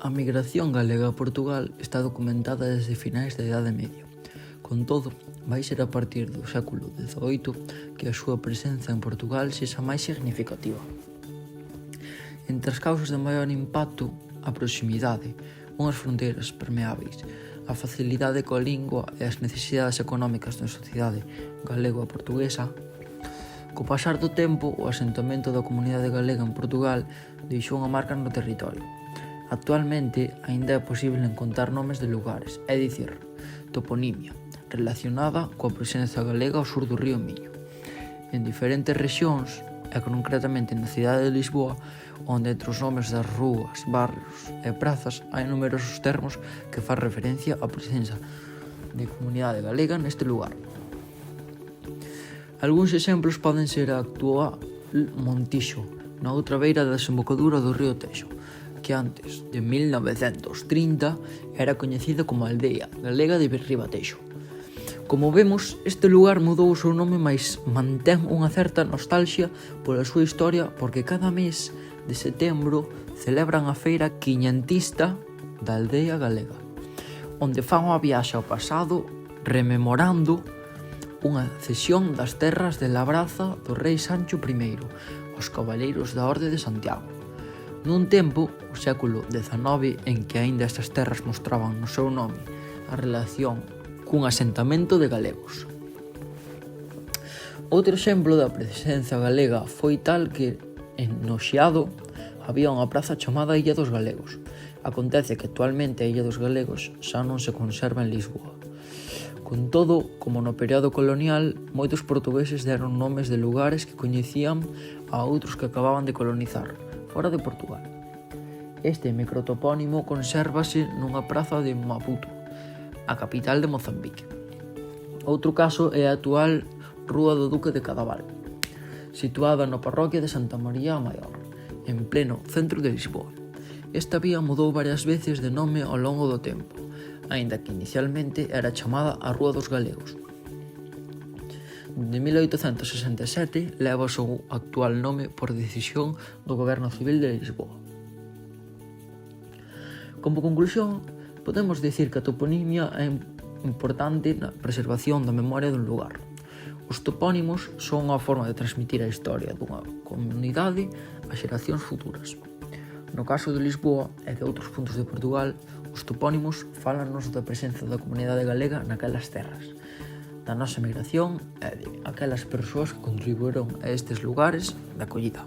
A migración galega a Portugal está documentada desde finais da Idade Media. Con todo, vai ser a partir do século XVIII que a súa presenza en Portugal sexa máis significativa. Entre as causas de maior impacto, a proximidade, unhas fronteiras permeáveis, a facilidade coa lingua e as necesidades económicas da sociedade galego-portuguesa. Co pasar do tempo, o asentamento da comunidade galega en Portugal deixou unha marca no territorio. Actualmente, aínda é posible encontrar nomes de lugares, é dicir, toponimia, relacionada coa presenza galega ao sur do río Miño. En diferentes rexións, e concretamente na cidade de Lisboa, onde entre os nomes das rúas, barrios e prazas hai numerosos termos que fan referencia á presenza de comunidade galega neste lugar. Algúns exemplos poden ser a actual Montixo, na outra beira da desembocadura do río Texo, que antes de 1930 era coñecida como Aldea Galega de Ribatexo. Como vemos, este lugar mudou o seu nome, mais mantén unha certa nostalgia pola súa historia, porque cada mes de setembro celebran a feira quiñentista da Aldea Galega, onde fan unha viaxe ao pasado rememorando unha cesión das terras de labraza do rei Sancho I aos cabaleiros da Orde de Santiago. Nun tempo, o século XIX, en que aínda estas terras mostraban no seu nome a relación cun asentamento de galegos. Outro exemplo da presenza galega foi tal que en Noxeado había unha praza chamada Illa dos Galegos. Acontece que actualmente a Illa dos Galegos xa non se conserva en Lisboa. Con todo, como no período colonial, moitos portugueses deron nomes de lugares que coñecían a outros que acababan de colonizar, fora de Portugal. Este microtopónimo consérvase nunha praza de Maputo, a capital de Mozambique. Outro caso é a actual Rúa do Duque de Cadaval, situada na parroquia de Santa María a Maior, en pleno centro de Lisboa. Esta vía mudou varias veces de nome ao longo do tempo, aínda que inicialmente era chamada a Rúa dos Galegos. De 1867 leva o seu actual nome por decisión do Goberno Civil de Lisboa. Como conclusión, podemos dicir que a toponimia é importante na preservación da memoria dun lugar. Os topónimos son unha forma de transmitir a historia dunha comunidade a xeracións futuras. No caso de Lisboa e de outros puntos de Portugal, os topónimos fálanos da presenza da comunidade galega naquelas terras, da nosa migración e de aquelas persoas que contribuíron a estes lugares de acollida.